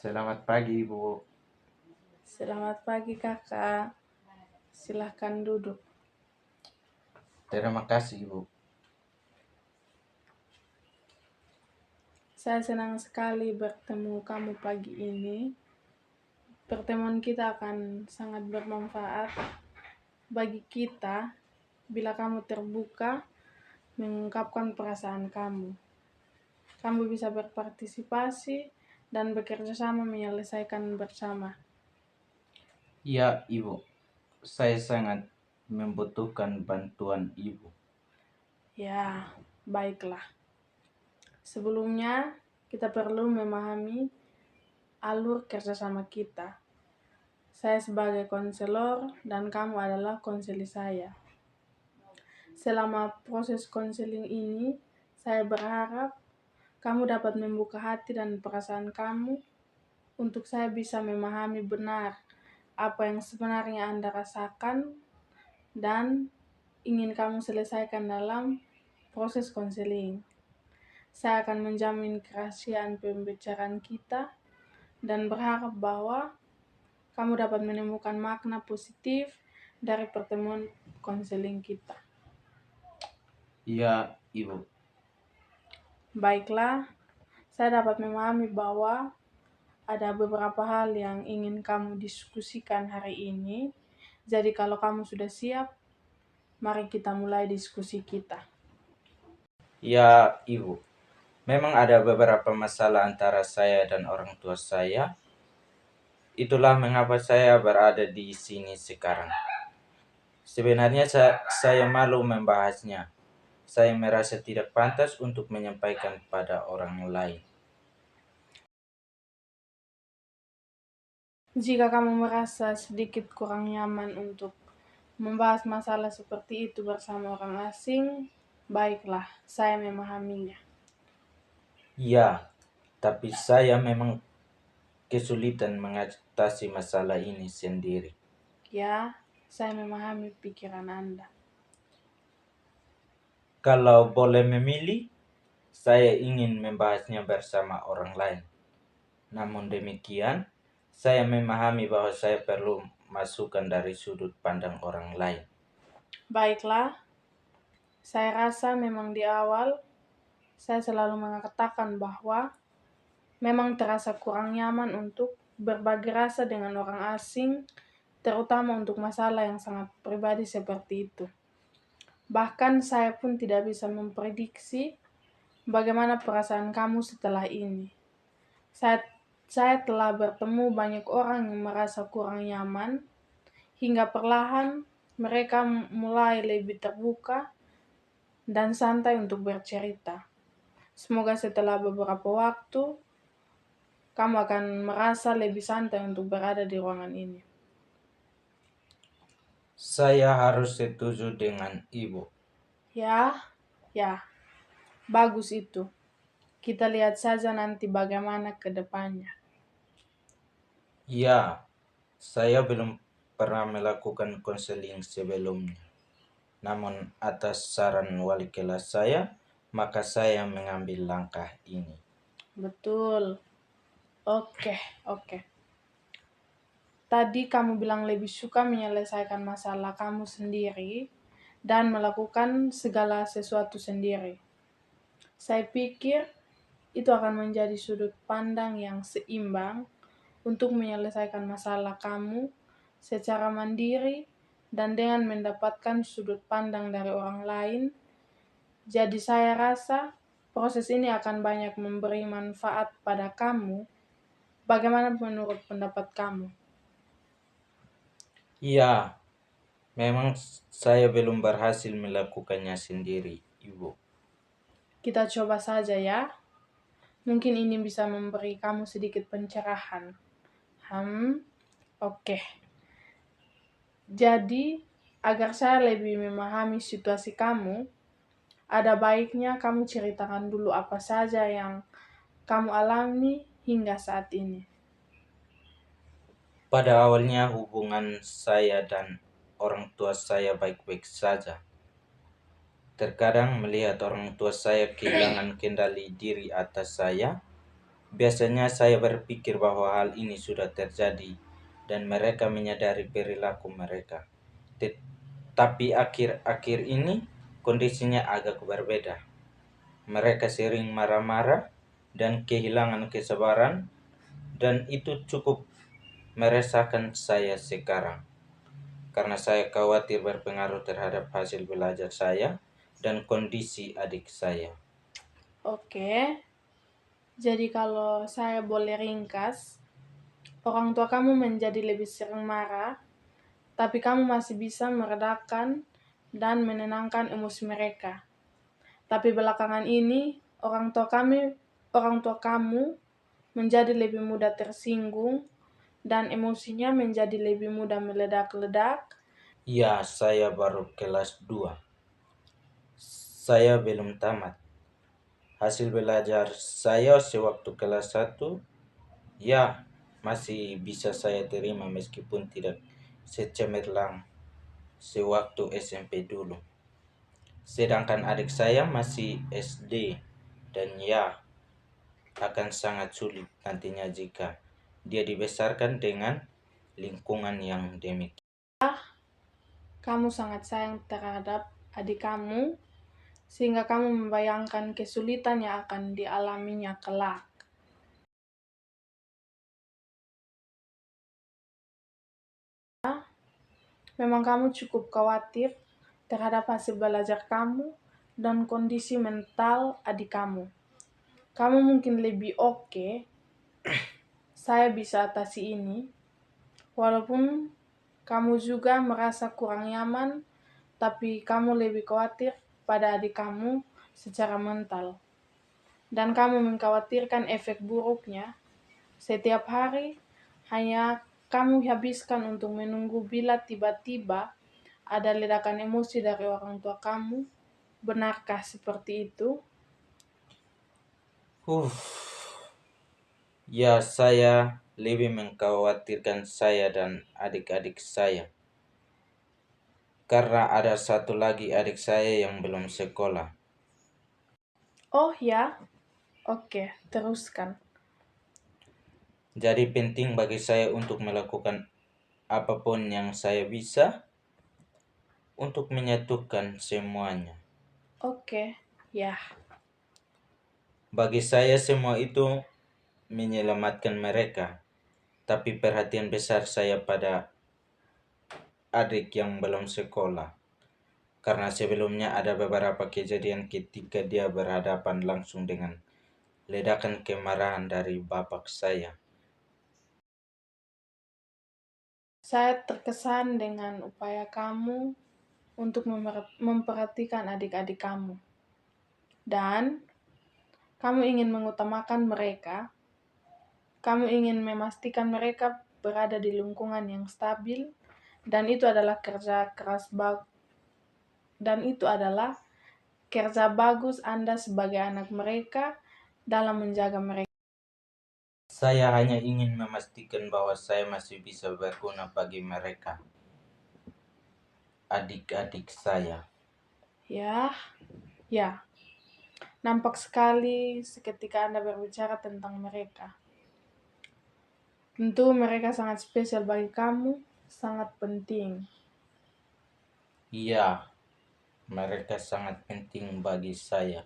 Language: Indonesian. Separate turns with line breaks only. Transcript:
Selamat pagi, Ibu.
Selamat pagi kakak, silahkan duduk.
Terima kasih, Ibu.
Saya senang sekali bertemu kamu pagi ini. Pertemuan kita akan sangat bermanfaat bagi kita bila kamu terbuka mengungkapkan perasaan kamu. Kamu bisa berpartisipasi dan bekerja sama menyelesaikan bersama.
Ya, Ibu. Saya sangat membutuhkan bantuan Ibu.
Ya, baiklah. Sebelumnya, kita perlu memahami alur kerjasama kita. Saya sebagai konselor dan kamu adalah konseli saya. Selama proses konseling ini, saya berharap kamu dapat membuka hati dan perasaan kamu untuk saya bisa memahami benar apa yang sebenarnya Anda rasakan dan ingin kamu selesaikan dalam proses konseling. Saya akan menjamin kerahasiaan pembicaraan kita dan berharap bahwa kamu dapat menemukan makna positif dari pertemuan konseling kita.
Ya, Ibu.
Baiklah, saya dapat memahami bahwa ada beberapa hal yang ingin kamu diskusikan hari ini. Jadi kalau kamu sudah siap, mari kita mulai diskusi kita.
Ya, Ibu. Memang ada beberapa masalah antara saya dan orang tua saya. Itulah mengapa saya berada di sini sekarang. Sebenarnya saya malu membahasnya. Saya merasa tidak pantas untuk menyampaikan pada orang lain.
Jika kamu merasa sedikit kurang nyaman untuk membahas masalah seperti itu bersama orang asing, baiklah, saya memahaminya.
Ya, tapi saya memang kesulitan mengatasi masalah ini sendiri.
Ya, saya memahami pikiran Anda.
Kalau boleh memilih, saya ingin membahasnya bersama orang lain. Namun demikian, saya memahami bahwa saya perlu masukan dari sudut pandang orang lain.
Baiklah, saya rasa memang di awal saya selalu mengatakan bahwa memang terasa kurang nyaman untuk berbagi rasa dengan orang asing, terutama untuk masalah yang sangat pribadi seperti itu. Bahkan saya pun tidak bisa memprediksi bagaimana perasaan kamu setelah ini. Saya telah bertemu banyak orang yang merasa kurang nyaman, hingga perlahan mereka mulai lebih terbuka dan santai untuk bercerita. Semoga setelah beberapa waktu, kamu akan merasa lebih santai untuk berada di ruangan ini.
Saya harus setuju dengan Ibu.
Ya, bagus itu. Kita lihat saja nanti bagaimana ke depannya.
Ya, saya belum pernah melakukan konseling sebelumnya. Namun atas saran wali kelas saya, maka saya mengambil langkah ini.
Betul. Oke. Tadi kamu bilang lebih suka menyelesaikan masalah kamu sendiri dan melakukan segala sesuatu sendiri. Saya pikir itu akan menjadi sudut pandang yang seimbang untuk menyelesaikan masalah kamu secara mandiri dan dengan mendapatkan sudut pandang dari orang lain. Jadi saya rasa proses ini akan banyak memberi manfaat pada kamu. Bagaimana menurut pendapat kamu?
Ya, memang saya belum berhasil melakukannya sendiri, Ibu.
Kita coba saja ya. Mungkin ini bisa memberi kamu sedikit pencerahan. Oke. Jadi, agar saya lebih memahami situasi kamu, ada baiknya kamu ceritakan dulu apa saja yang kamu alami hingga saat ini.
Pada awalnya hubungan saya dan orang tua saya baik-baik saja. Terkadang melihat orang tua saya kehilangan kendali diri atas saya, Biasanya saya berpikir bahwa hal ini sudah terjadi dan mereka menyadari perilaku mereka. Tapi akhir-akhir ini kondisinya agak berbeda. Mereka sering marah-marah dan kehilangan kesabaran, dan itu cukup meresahkan saya sekarang. Karena saya khawatir berpengaruh terhadap hasil belajar saya dan kondisi adik saya.
Oke, jadi kalau saya boleh ringkas, orang tua kamu menjadi lebih sering marah, tapi kamu masih bisa meredakan dan menenangkan emosi mereka. Tapi belakangan ini, orang tua kamu menjadi lebih mudah tersinggung dan emosinya menjadi lebih mudah meledak-ledak.
Ya, saya baru kelas 2. Saya belum tamat. Hasil belajar saya sewaktu kelas 1, ya, masih bisa saya terima meskipun tidak secemerlang sewaktu SMP dulu. Sedangkan adik saya masih SD, dan ya, akan sangat sulit nantinya jika dia dibesarkan dengan lingkungan yang demikian.
Kamu sangat sayang terhadap adik kamu, sehingga kamu membayangkan kesulitan yang akan dialaminya kelak. Memang kamu cukup khawatir terhadap hasil belajar kamu dan kondisi mental adik kamu. Kamu mungkin lebih oke, saya bisa atasi ini, walaupun kamu juga merasa kurang nyaman, tapi kamu lebih khawatir pada adik kamu secara mental. Dan kamu mengkhawatirkan efek buruknya. Setiap hari hanya kamu habiskan untuk menunggu bila tiba-tiba ada ledakan emosi dari orang tua kamu. Benarkah seperti itu?
Ya, saya lebih mengkhawatirkan saya dan adik-adik saya. Karena ada satu lagi adik saya yang belum sekolah.
Oh ya, oke, teruskan.
Jadi penting bagi saya untuk melakukan apapun yang saya bisa untuk menyatukan semuanya.
Oke, ya.
Bagi saya semua itu menyelamatkan mereka. Tapi perhatian besar saya pada adik yang belum sekolah. Karena sebelumnya ada beberapa kejadian ketika dia berhadapan langsung dengan ledakan kemarahan dari bapak saya.
Saya terkesan dengan upaya kamu untuk memperhatikan adik-adik kamu. Dan kamu ingin mengutamakan mereka. Kamu ingin memastikan mereka berada di lingkungan yang stabil, dan itu adalah kerja bagus Anda sebagai anak mereka dalam menjaga mereka.
Saya hanya ingin memastikan bahwa saya masih bisa berguna bagi mereka, adik-adik saya.
Ya, nampak sekali seketika Anda berbicara tentang mereka. Tentu mereka sangat spesial bagi kamu, sangat penting.
Iya, mereka sangat penting bagi saya.